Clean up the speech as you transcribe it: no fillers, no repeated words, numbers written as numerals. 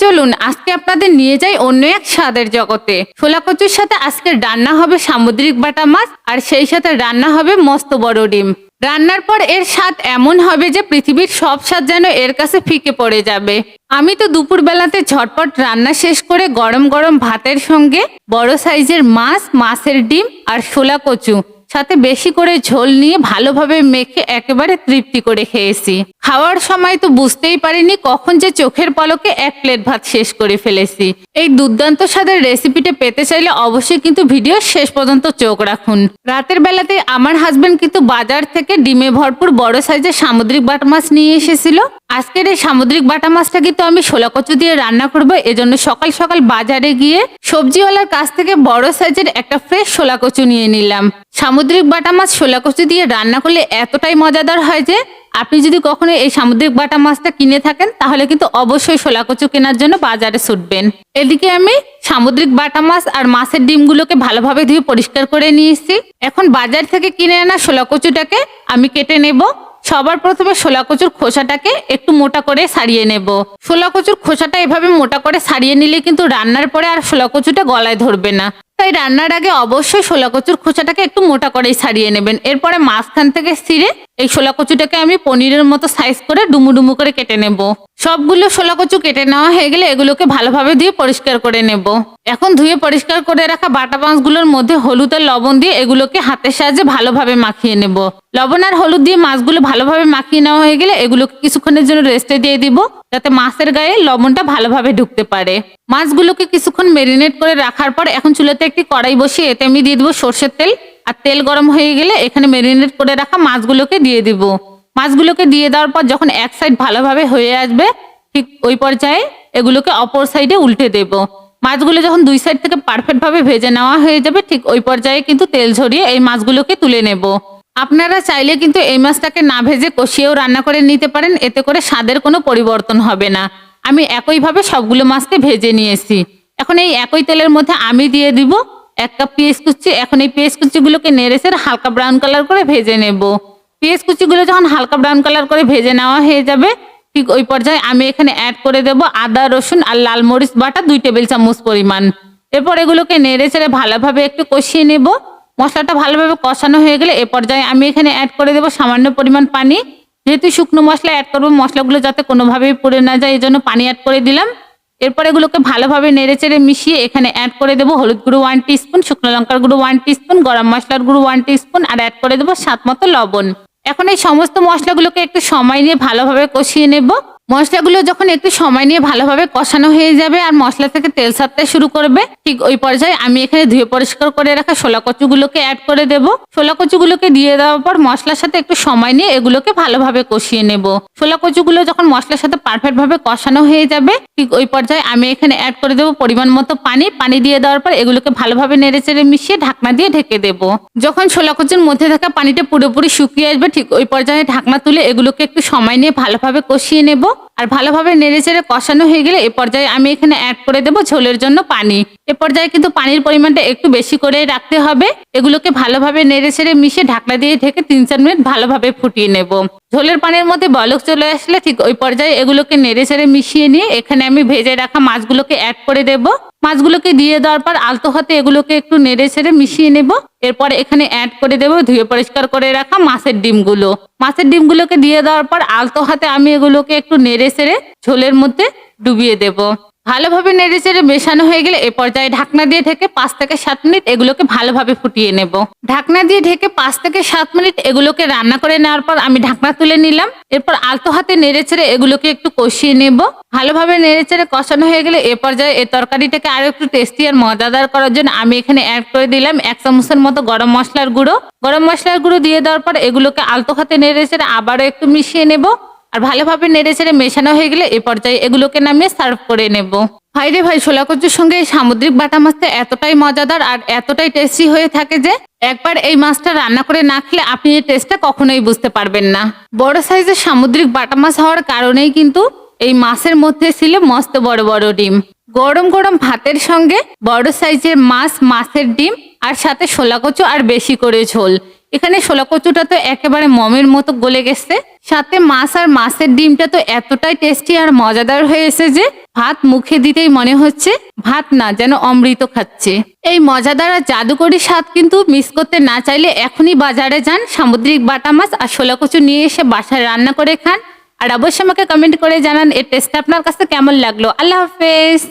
চলুন আজকে আপনাদের নিয়ে যাই অন্য এক স্বাদের জগতে। ছোলা কচুর সাথে আজকে রান্না হবে সামুদ্রিক বাটা মাছ, আর সেই সাথে রান্না হবে মস্ত বড় ডিম। রান্নার পর এর স্বাদ এমন হবে যে পৃথিবীর সব স্বাদ যেন এর কাছে ফিকে পড়ে যাবে। আমি তো দুপুর বেলাতে ঝটপট রান্না শেষ করে গরম গরম ভাতের সঙ্গে বড় সাইজের মাছ, মাছের ডিম আর ছোলা কচু সাথে বেশি করে ঝোল নিয়ে ভালোভাবে মেখে একেবারে তৃপ্তি করে খেয়েছি। খাওয়ার সময় তো বুঝতেই পারিনি কখন যে চোখের পলকে এক প্লেট ভাত শেষ করে ফেলেছি। এই দুর্দান্ত স্বাদের রেসিপিটা পেতে চাইলে অবশ্যই কিন্তু ভিডিও শেষ পর্যন্ত চোখ রাখুন। রাতের বেলাতে আমার হাজবেন্ড কিন্তু বাজার থেকে ডিমে ভরপুর বড় সাইজের সামুদ্রিক বাটা মাছ নিয়ে এসেছিল। আজকের এই সামুদ্রিক বাটা মাছটা কিন্তু আমি ছোলা কচু দিয়ে রান্না করব। এজন্য সকাল সকাল বাজারে গিয়ে সবজিওয়ালার কাছ থেকে বড় সাইজের একটা ফ্রেশ ছোলা কচু নিয়ে নিলাম। সামুদ্রিক বাটা মাছ ছোলা কচু দিয়ে রান্না করলে এতটাই মজাদার হয় যে আপনি যদি কখনো এই সামুদ্রিক বাটা মাছটা কিনে থাকেন তাহলে কিন্তু অবশ্যই ছোলা কচু কেনার জন্য বাজারে ছুটবেন। এদিকে আমি সামুদ্রিক বাটা মাছ আর মাছের ডিমগুলোকে ভালোভাবে ধুয়ে পরিষ্কার করে নিয়েছি। এখন বাজার থেকে কিনে আনা ছোলা কচুটাকে আমি কেটে নেব। সবার প্রথমে ছোলা কচুর খোসাটাকে একটু মোটা করে ছাড়িয়ে নেব। ছোলা কচুর খোসাটা এভাবে মোটা করে ছাড়িয়ে নিলে কিন্তু রান্নার পরে আর ছোলা কচুটা গলায় ধরবে না। তাই রান্নার আগে অবশ্যই ছোলা কচুর খোসাটাকে একটু মোটা করেই ছাড়িয়ে নেবেন। এরপরে মাঝখান থেকে ছিঁড়ে এই ছোলা কচুটাকে আমি পনিরের মতো সাইজ করে ডুমু ডুমু করে কেটে নেব। সবগুলো ছোলা কচু কেটে নেওয়া হয়ে গেলে এগুলোকে ভালোভাবে ধুয়ে পরিষ্কার করে নেব। এখন ধুয়ে পরিষ্কার করে রাখা বাটা মাছগুলোর মধ্যে হলুদ আর লবণ দিয়ে এগুলোকে হাতের সাহায্যে ভালোভাবে মাখিয়ে নেব। লবণ আর হলুদ দিয়ে মাছগুলো ভালোভাবে মাখিয়ে নেওয়া হয়ে গেলে এগুলোকে কিছুক্ষণের জন্য রেস্টে দিয়ে দিব, যাতে মাছের গায়ে লবণটা ভালোভাবে ঢুকতে পারে। মাছগুলোকে কিছুক্ষণ মেরিনেট করে রাখার পর এখন চুলাতে একটি কড়াই বসিয়ে এতে আমি দিয়ে দেবো সর্ষের তেল। আর তেল গরম হয়ে গেলে এখানে মেরিনেট করে রাখা মাছগুলোকে দিয়ে দিব। মাছগুলোকে দিয়ে দেওয়ার পর যখন এক সাইড ভালোভাবে হয়ে আসবে ঠিক ওই পর্যায়ে এগুলোকে অপর সাইডে উল্টে দেব। মাছগুলো যখন দুই সাইড থেকে পারফেক্ট ভাবে ভেজে নেওয়া হয়ে যাবে ঠিক ওই পর্যায়ে কিন্তু তেল ঝরিয়ে এই মাছগুলোকে তুলে নেব। আপনারা চাইলে কিন্তু এই মাছটাকে না ভেজে কষিয়েও রান্না করে নিতে পারেন, এতে করে স্বাদের কোনো পরিবর্তন হবে না। আমি একইভাবে সবগুলো মাছকে ভেজে নিয়েছি। এখন এই একই তেলের মধ্যে আমি দিয়ে দিব 1 কাপ পেঁয়াজ কুচি। এখন এই পেঁয়াজ কুচিগুলোকে নেড়েচেড়ে হালকা ব্রাউন কালার করে ভেজে নেব। পেঁয়াজ কুচিগুলো যখন হালকা ব্রাউন কালার করে ভেজে নেওয়া হয়ে যাবে ঠিক ওই পর্যায়ে আমি এখানে অ্যাড করে দেব আদা, রসুন আর লাল মরিচ বাটা 2 টেবিল চামচ পরিমাণ। এরপর এগুলোকে নেড়েচেড়ে ভালোভাবে একটু কষিয়ে নেব। মশলাটা ভালোভাবে কষানো হয়ে গেলে এ পর্যায়ে আমি এখানে অ্যাড করে দেব সামান্য পরিমাণ পানি। যেহেতু শুকনো মশলা অ্যাড করবো, মশলাগুলো যাতে কোনোভাবেই পুড়ে না যায় এই জন্য পানি অ্যাড করে দিলাম। এরপর এগুলোকে ভালোভাবে নেড়েচেড়ে মিশিয়ে এখানে অ্যাড করে দেবো হলুদ গুঁড়ো 1 টিস্পুন, শুকনো লঙ্কার গুঁড়ো 1 টিস্পুন, গরম মশলার গুঁড়ো 1 টিস্পুন আর অ্যাড করে দেবো স্বাদ মতো লবণ। এখন এই সমস্ত মশলাগুলোকে একটু সময় নিয়ে ভালোভাবে কষিয়ে নেব। মশলাগুলো যখন একটু সময় নিয়ে ভালোভাবে কষানো হয়ে যাবে আর মশলা থেকে তেল ছাড়তে শুরু করবে ঠিক ওই পর্যায়ে আমি এখানে ধুয়ে পরিষ্কার করে রাখা ছোলা কচুগুলোকে অ্যাড করে দেব। ছোলা কচুগুলোকে দিয়ে দেওয়ার পর মশলার সাথে একটু সময় নিয়ে এগুলোকে ভালোভাবে কষিয়ে নেব। ছোলা কচুগুলো যখন মশলার সাথে পারফেক্ট ভাবে কষানো হয়ে যাবে ঠিক ওই পর্যায়ে আমি এখানে অ্যাড করে দেব পরিমাণ মতো পানি। পানি দিয়ে দেওয়ার পর এগুলোকে ভালোভাবে নেড়েচেড়ে মিশিয়ে ঢাকনা দিয়ে ঢেকে দেব। যখন ছোলা কচুর মধ্যে থাকা পানিটা পুরোপুরি শুকিয়ে আসবে ঠিক ওই পর্যায়ে ঢাকনা তুলে এগুলোকে একটু সময় নিয়ে ভালোভাবে কষিয়ে নেব। আর ভালোভাবে নেড়েচেড়ে কষানো হয়ে গেলে এ পর্যায়ে আমি এখানে অ্যাড করে দেব ঝোলের জন্য পানি। এ পর্যায়ে কিন্তু পানির পরিমাণটা একটু বেশি করে রাখতে হবে। এগুলোকে ভালোভাবে নেড়েচেড়ে মিশিয়ে ঢাকনা দিয়ে ঢেকে 3-4 মিনিট ভালোভাবে ফুটিয়ে নেব। ঝোলের পানির মধ্যে বলক চলে আসলে ঠিক ওই পর্যায়ে এগুলোকে নেড়েচেড়ে মিশিয়ে নিয়ে এখানে আমি ভেজে রাখা মাছগুলোকে অ্যাড করে দেব। মাছগুলোকে দিয়ে দেওয়ার পর আলতো হাতে এগুলোকে একটু নেড়েচেড়ে মিশিয়ে নেব। এরপর এখানে অ্যাড করে দেব ধুয়ে পরিষ্কার করে রাখা মাছের ডিমগুলো। মাছের ডিমগুলোকে দিয়ে দেওয়ার পর আলতো হাতে আমি এগুলোকে একটু নেড়েচেড়ে ঝোলের মধ্যে ডুবিয়ে দেব। ভালোভাবে নেড়েচেড়ে মেশানো হয়ে গেলে এ পর্যায়ে ঢাকনা দিয়ে ঢেকে 5 থেকে 7 মিনিট এগুলোকে ভালোভাবে ফুটিয়ে নেব। ঢাকনা দিয়ে ঢেকে 5 থেকে 7 মিনিট এগুলোকে রান্না করে নেওয়ার পর আমি ঢাকনা তুলে নিলাম। এরপর আলতো হাতে নেড়েচেড়ে এগুলোকে একটু কষিয়ে নেব। ভালোভাবে নেড়েচেড়ে কষানো হয়ে গেলে এ পর্যায়ে এই তরকারিটাকে আরো একটু টেস্টি আর মজাদার করার জন্য আমি এখানে অ্যাড করে দিলাম 1 চামচের মতো গরম মশলার গুঁড়ো। গরম মশলার গুঁড়ো দিয়ে দেওয়ার পর এগুলোকে আলতো হাতে নেড়েচেড়ে আবারও একটু মিশিয়ে নেব। আর ভালোভাবে নেড়েচেড়ে মেশানো হয়ে গেলে এ পর্যায়ে এগুলোকে নামিয়ে সার্ভ করে নেব। ভাই রে ভাই, ছোলা কচুর সঙ্গে এই সামুদ্রিক বাটা মাছটা এতটাই মজাদার আর এতটাই টেস্টি হয়ে থাকে যে একবার এই মাছটা রান্না করে না খেলে আপনি এই টেস্টটা কখনোই বুঝতে পারবেন না। বড় সাইজের সামুদ্রিক বাটা মাছ হওয়ার কারণেই কিন্তু এই মাছের মধ্যে ছিল মস্ত বড় বড় ডিম। গরম গরম ভাতের সঙ্গে বড় সাইজের মাছ, মাছের ডিম আর সাথে ছোলা কচু আর বেশি করে ঝোল, এখানে শোলা কচুটা তো একেবারে মমের মতো গলে গেছে, সাথে মাছ আর মাছের ডিমটা তো এতটাই টেস্টি আর মজাদার হয়েছে যে ভাত মুখে দিতেই মনে হচ্ছে ভাত না, যেন অমৃত খাচ্ছে। এই মজাদার আর জাদুকরি স্বাদ কিন্তু মিস করতে না চাইলে এখনই বাজারে যান, সামুদ্রিক বাটা মাছ আর শোলা কচু নিয়ে এসে বাসায় রান্না করে খান। আর অবশ্যই আমাকে কমেন্ট করে জানান এর টেস্ট আপনার কাছে কেমন লাগলো। আল্লাহ হাফেজ।